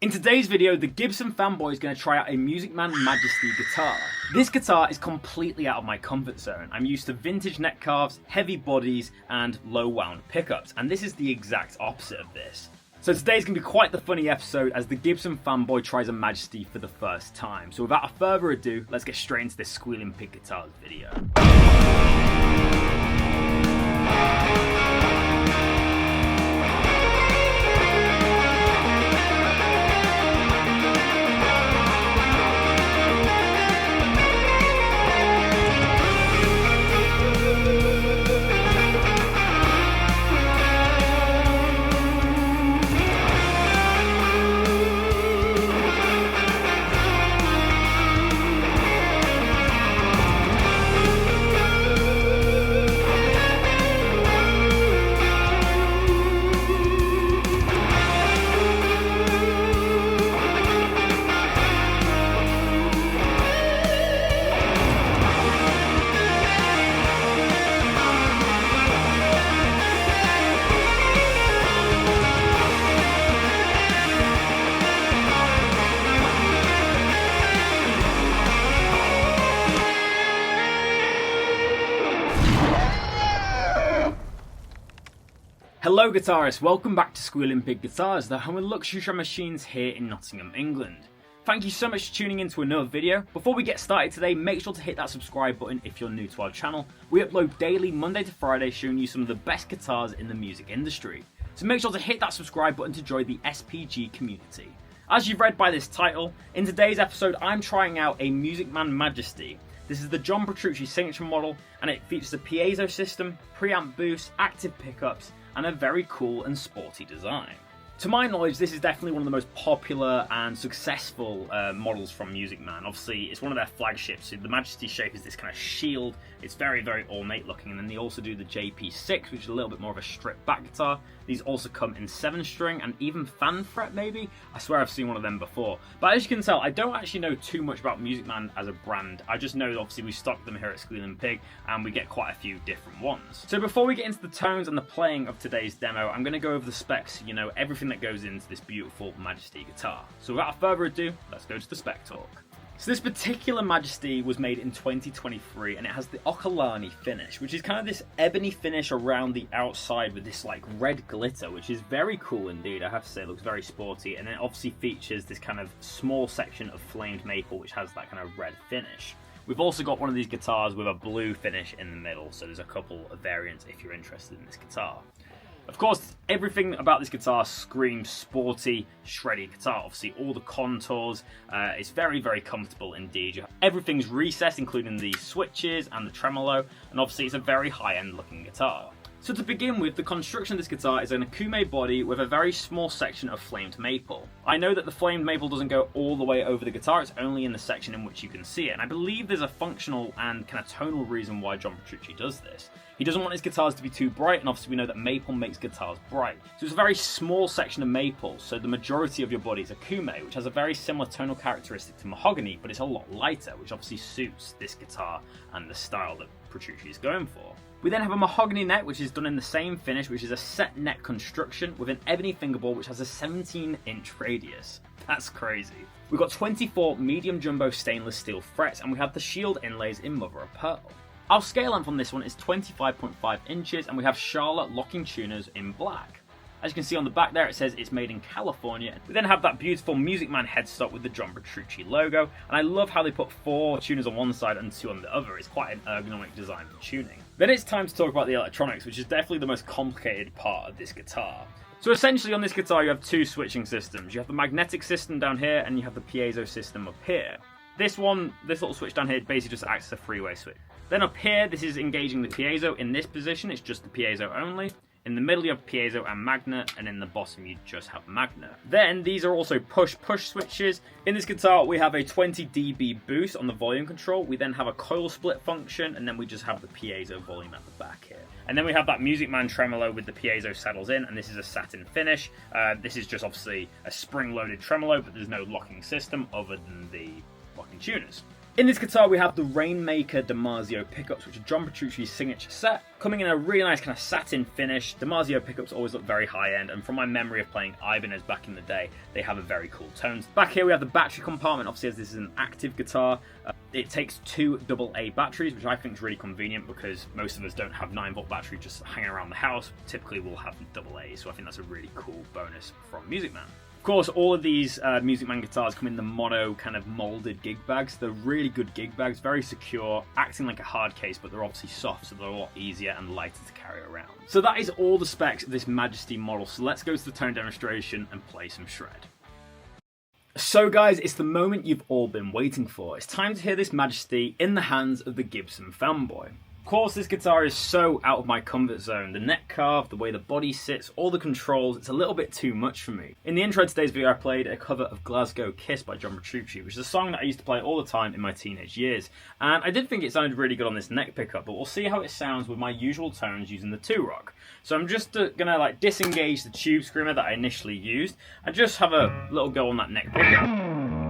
In today's video, the Gibson Fanboy is going to try out a Musicman Majesty guitar. This guitar is completely out of my comfort zone. I'm used to vintage neck carves, heavy bodies, and low wound pickups, and this is the exact opposite of this. So today's going to be quite the funny episode as the Gibson Fanboy tries a Majesty for the first time. So without further ado, let's get straight into this Squealing Pig Guitars video. Hello guitarists, welcome back to Squealing Pig Guitars, the home of luxury drum machines here in Nottingham, England. Thank you so much for tuning in to another video. Before we get started today, make sure to hit that subscribe button if you're new to our channel. We upload daily, Monday to Friday, showing you some of the best guitars in the music industry. So make sure to hit that subscribe button to join the SPG community. As you've read by this title, in today's episode I'm trying out a Musicman Majesty. This is the John Petrucci signature model, and it features a piezo system, preamp boost, active pickups, and a very cool and sporty design. To my knowledge, this is definitely one of the most popular and successful models from Musicman. Obviously, it's one of their flagships. So the Majesty shape is this kind of shield. It's very, very ornate looking. And then they also do the JP6, which is a little bit more of a stripped back guitar. These also come in 7-string and even fan fret, maybe. I swear I've seen one of them before. But as you can tell, I don't actually know too much about Musicman as a brand. I just know, obviously, we stock them here at Squealing Pig, and we get quite a few different ones. So before we get into the tones and the playing of today's demo, I'm going to go over the specs, you know, everything that goes into this beautiful Majesty guitar. So without further ado, let's go to the spec talk. So this particular Majesty was made in 2023, and it has the Ocolani finish, which is kind of this ebony finish around the outside with this like red glitter, which is very cool indeed. I have to say, it looks very sporty, and it obviously features this kind of small section of flamed maple, which has that kind of red finish. We've also got one of these guitars with a blue finish in the middle, so there's a couple of variants if you're interested in this guitar. Of course, everything about this guitar screams sporty, shreddy guitar. Obviously, all the contours, it's very, very comfortable indeed. Everything's recessed, including the switches and the tremolo, and obviously it's a very high-end looking guitar. So to begin with, the construction of this guitar is an Akume body with a very small section of flamed maple. I know that the flamed maple doesn't go all the way over the guitar, it's only in the section in which you can see it, and I believe there's a functional and kind of tonal reason why John Petrucci does this. He doesn't want his guitars to be too bright, and obviously we know that maple makes guitars bright. So it's a very small section of maple, so the majority of your body is Akume, which has a very similar tonal characteristic to mahogany, but it's a lot lighter, which obviously suits this guitar and the style that Petrucci is going for. We then have a mahogany neck, which is done in the same finish, which is a set neck construction with an ebony fingerboard, which has a 17-inch radius. That's crazy. We've got 24 medium jumbo stainless steel frets, and we have the shield inlays in mother of pearl. Our scale length on this one is 25.5 inches, and we have Charlotte locking tuners in black. As you can see on the back there, it says it's made in California. We then have that beautiful Musicman headstock with the John Petrucci logo, and I love how they put 4 tuners on one side and 2 on the other. It's quite an ergonomic design for tuning. Then it's time to talk about the electronics, which is definitely the most complicated part of this guitar. So essentially on this guitar you have 2 switching systems. You have the magnetic system down here, and you have the piezo system up here. This little switch down here basically just acts as a three-way switch. Then up here, this is engaging the piezo. In this position, it's just the piezo only. In the middle, you have piezo and magnet, and in the bottom, you just have magnet. Then, these are also push-push switches. In this guitar, we have a 20 dB boost on the volume control. We then have a coil split function, and then we just have the piezo volume at the back here. And then we have that Musicman tremolo with the piezo saddles in, and this is a satin finish. This is just obviously a spring-loaded tremolo, but there's no locking system other than the locking tuners. In this guitar we have the Rainmaker Damasio pickups, which are John Petrucci's signature set, coming in a really nice kind of satin finish. Damasio pickups always look very high end, and from my memory of playing Ibanez back in the day, they have a very cool tone. Back here we have the battery compartment. Obviously, as this is an active guitar, it takes two AA batteries, which I think is really convenient because most of us don't have 9-volt battery just hanging around the house. Typically we'll have AA, so I think that's a really cool bonus from Musicman. Of course, all of these Musicman guitars come in the mono kind of molded gig bags. They're really good gig bags, very secure, acting like a hard case, but they're obviously soft, so they're a lot easier and lighter to carry around. So that is all the specs of this Majesty model, so let's go to the tone demonstration and play some shred. So guys, it's the moment you've all been waiting for. It's time to hear this Majesty in the hands of the Gibson Fanboy. Of course, this guitar is so out of my comfort zone. The neck carve, the way the body sits, all the controls, it's a little bit too much for me. In the intro to today's video, I played a cover of Glasgow Kiss by John Petrucci, which is a song that I used to play all the time in my teenage years. And I did think it sounded really good on this neck pickup, but we'll see how it sounds with my usual tones using the 2-rock. So I'm just gonna like disengage the tube screamer that I initially used, and just have a little go on that neck pickup.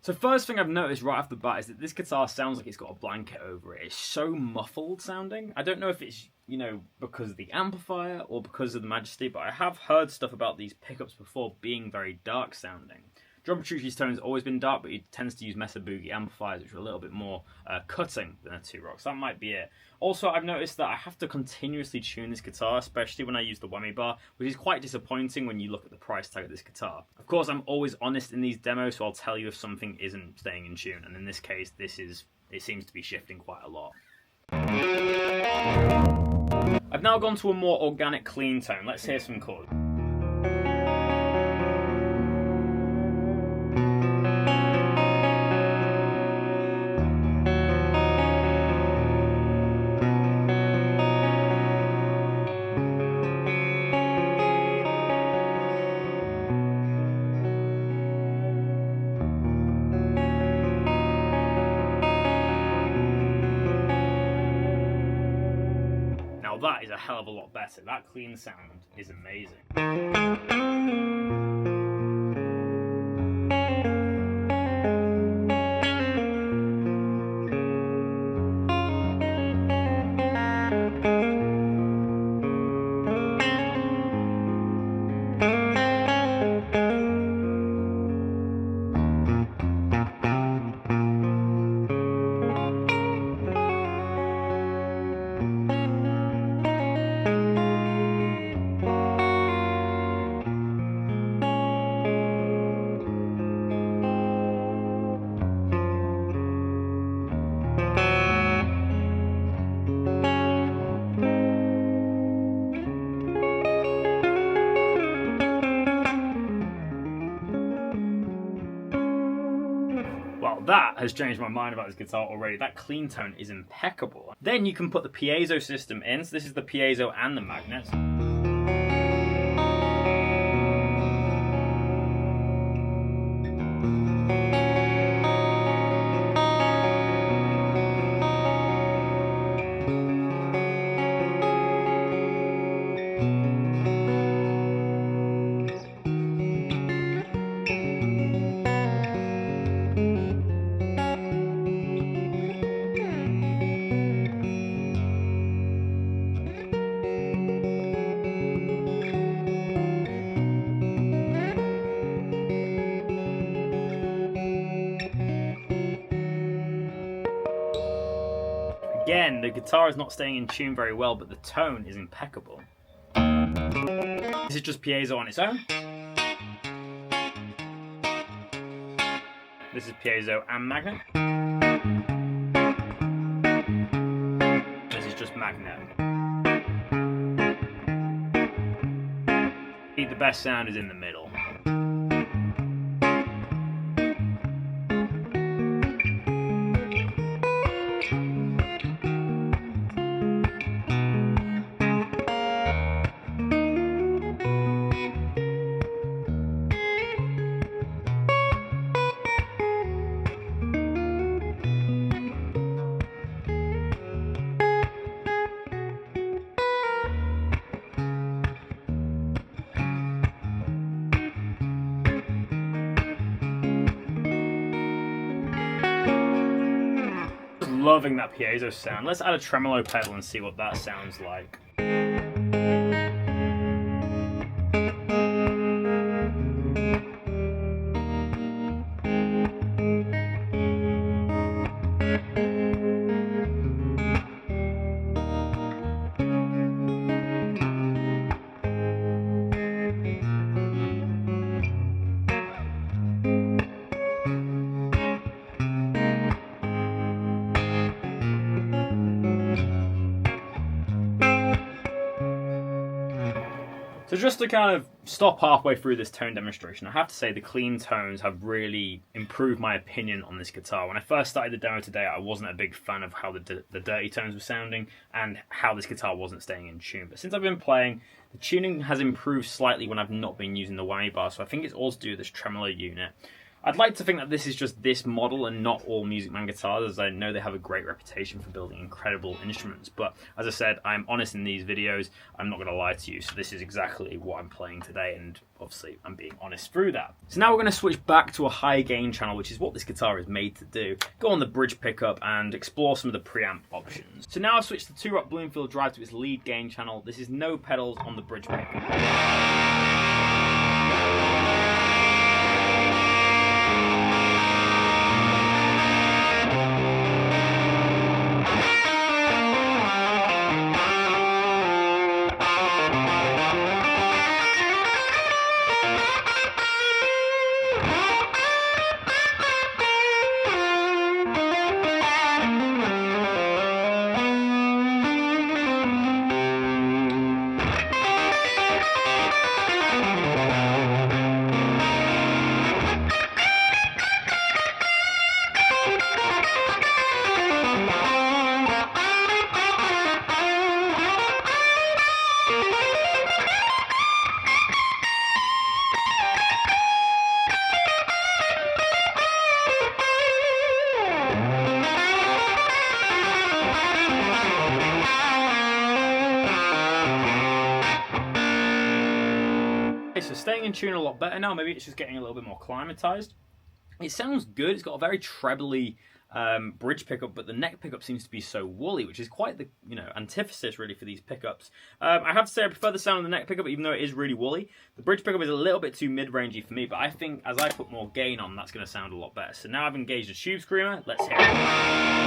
So first thing I've noticed right off the bat is that this guitar sounds like it's got a blanket over it. It's so muffled sounding. I don't know if it's, you know, because of the amplifier or because of the Majesty, but I have heard stuff about these pickups before being very dark sounding. John Petrucci's tone has always been dark, but he tends to use Mesa Boogie amplifiers, which are a little bit more cutting than a 2-rock, so that might be it. Also, I've noticed that I have to continuously tune this guitar, especially when I use the whammy bar, which is quite disappointing when you look at the price tag of this guitar. Of course, I'm always honest in these demos, so I'll tell you if something isn't staying in tune, and in this case, it seems to be shifting quite a lot. I've now gone to a more organic, clean tone. Let's hear some chords. That is a hell of a lot better. That clean sound is amazing. Well, that has changed my mind about this guitar already. That clean tone is impeccable. Then you can put the piezo system in. So this is the piezo and the magnets. Again, the guitar is not staying in tune very well, but the tone is impeccable. This is just piezo on its own. This is piezo and magnet. This is just magnet. The best sound is in the middle. loving that piezo sound. Let's add a tremolo pedal and see what that sounds like. So just to kind of stop halfway through this tone demonstration, I have to say the clean tones have really improved my opinion on this guitar. When I first started the demo today, I wasn't a big fan of how the dirty tones were sounding and how this guitar wasn't staying in tune. But since I've been playing, the tuning has improved slightly when I've not been using the whammy bar, so I think it's all to do with this tremolo unit. I'd like to think that this is just this model and not all Musicman guitars, as I know they have a great reputation for building incredible instruments. But as I said, I'm honest in these videos. I'm not going to lie to you. So this is exactly what I'm playing today, and obviously I'm being honest through that. So now we're going to switch back to a high gain channel, which is what this guitar is made to do. Go on the bridge pickup and explore some of the preamp options. So now I've switched the 2-rock Bloomfield drive to its lead gain channel. This is no pedals on the bridge pickup. So staying in tune a lot better now. Maybe it's just getting a little bit more climatized. It sounds good. It's got a very trebly bridge pickup, but the neck pickup seems to be so woolly, which is quite the antithesis really for these pickups. I have to say I prefer the sound of the neck pickup, even though it is really woolly. The bridge pickup is a little bit too mid-rangey for me, but I think as I put more gain on, that's going to sound a lot better. So now I've engaged a tube screamer. Let's hear it.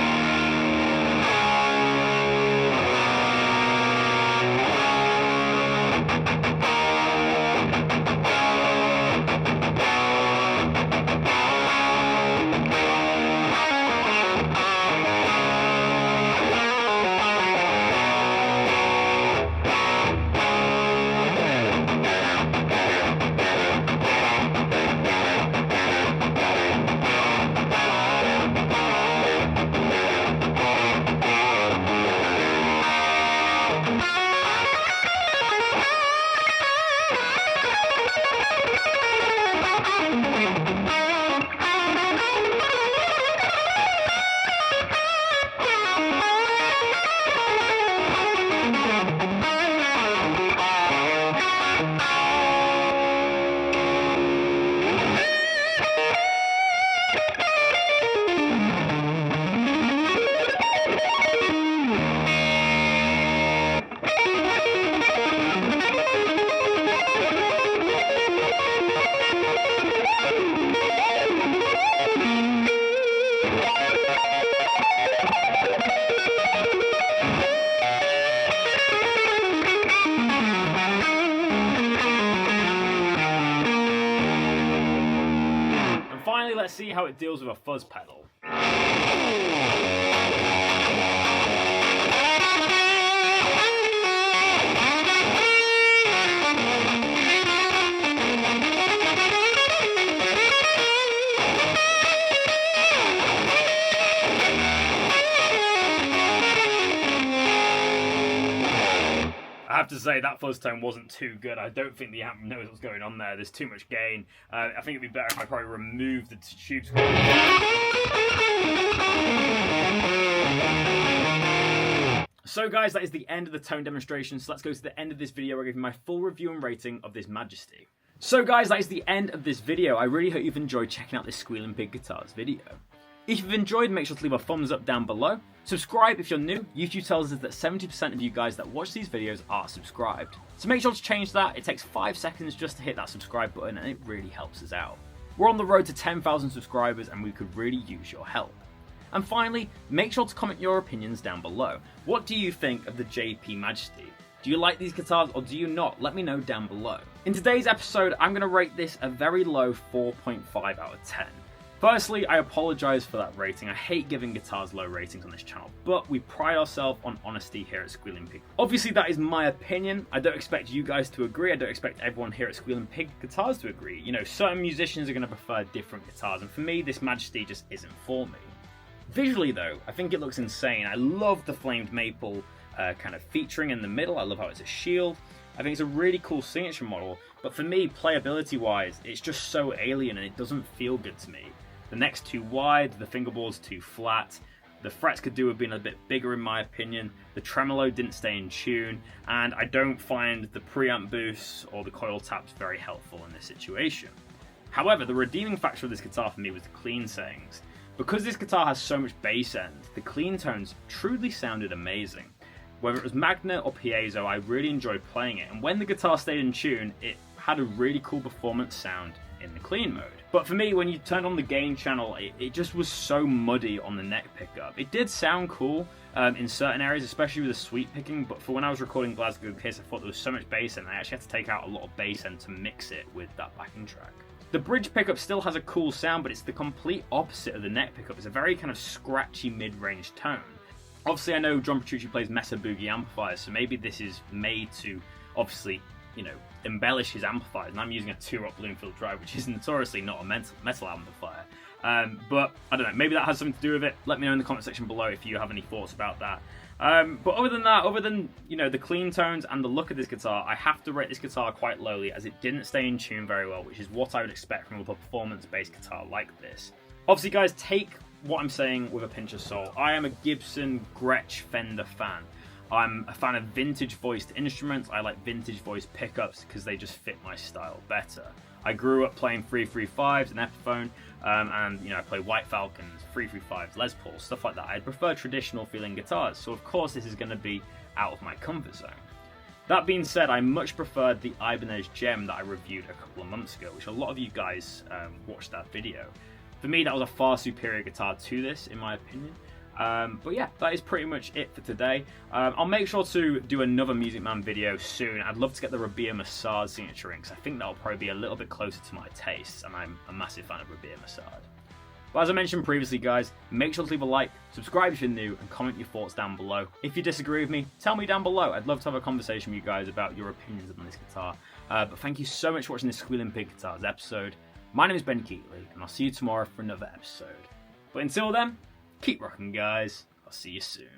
Let's see how it deals with a fuzz pedal. I have to say that fuzz tone wasn't too good. I don't think the amp knows what's going on there. There's too much gain. I think it'd be better if I probably removed the tube screamer. So guys, that is the end of the tone demonstration. So let's go to the end of this video where I give you my full review and rating of this Majesty. So guys, that is the end of this video. I really hope you've enjoyed checking out this Squealing Pig Guitars video. If you've enjoyed, make sure to leave a thumbs up down below. Subscribe if you're new. YouTube tells us that 70% of you guys that watch these videos are subscribed. So make sure to change that. It takes 5 seconds just to hit that subscribe button and it really helps us out. We're on the road to 10,000 subscribers and we could really use your help. And finally, make sure to comment your opinions down below. What do you think of the JP Majesty? Do you like these guitars or do you not? Let me know down below. In today's episode, I'm going to rate this a very low 4.5 out of 10. Firstly, I apologise for that rating. I hate giving guitars low ratings on this channel, but we pride ourselves on honesty here at Squealing Pig. Obviously, that is my opinion. I don't expect you guys to agree. I don't expect everyone here at Squealing Pig Guitars to agree. You know, certain musicians are going to prefer different guitars, and for me, this Majesty just isn't for me. Visually, though, I think it looks insane. I love the flamed maple kind of featuring in the middle. I love how it's a shield. I think it's a really cool signature model, but for me, playability-wise, it's just so alien and it doesn't feel good to me. The neck's too wide, the fingerboard's too flat, the frets could do with being a bit bigger in my opinion, the tremolo didn't stay in tune, and I don't find the preamp boosts or the coil taps very helpful in this situation. However, the redeeming factor of this guitar for me was the clean settings. Because this guitar has so much bass end, the clean tones truly sounded amazing. Whether it was magnet or piezo, I really enjoyed playing it, and when the guitar stayed in tune, it had a really cool performance sound in the clean mode. But for me, when you turned on the gain channel, it just was so muddy on the neck pickup. It did sound cool in certain areas, especially with the sweep picking, but for when I was recording Glasgow, I thought there was so much bass end, I actually had to take out a lot of bass end to mix it with that backing track. The bridge pickup still has a cool sound, but it's the complete opposite of the neck pickup. It's a very kind of scratchy mid-range tone. Obviously, I know John Petrucci plays Mesa Boogie amplifiers, so maybe this is made to, obviously, you know, embellish his amplifiers, and I'm using a 2-rock Bloomfield drive, which is notoriously not a metal amplifier. But I don't know, maybe that has something to do with it. Let me know in the comment section below if you have any thoughts about that. But other than that, other than, you know, the clean tones and the look of this guitar, I have to rate this guitar quite lowly as it didn't stay in tune very well, which is what I would expect from a performance-based guitar like this. Obviously, guys, take what I'm saying with a pinch of salt. I am a Gibson Gretsch Fender fan. I'm a fan of vintage voiced instruments. I like vintage voiced pickups because they just fit my style better. I grew up playing 335s and Epiphone, and you know, I play White Falcons, 335s, Les Pauls, stuff like that. I prefer traditional feeling guitars, so of course this is going to be out of my comfort zone. That being said, I much preferred the Ibanez Gem that I reviewed a couple of months ago, which a lot of you guys watched that video. For me, that was a far superior guitar to this, in my opinion. But yeah, that is pretty much it for today. I'll make sure to do another Musicman video soon. I'd love to get the Rabea Massad signature in, because I think that'll probably be a little bit closer to my tastes, and I'm a massive fan of Rabea Massad. But as I mentioned previously, guys, make sure to leave a like, subscribe if you're new, and comment your thoughts down below. If you disagree with me, tell me down below. I'd love to have a conversation with you guys about your opinions on this guitar. But thank you so much for watching this Squealing Pig Guitars episode. My name is Ben Keightley, and I'll see you tomorrow for another episode. But until then, keep rocking, guys. I'll see you soon.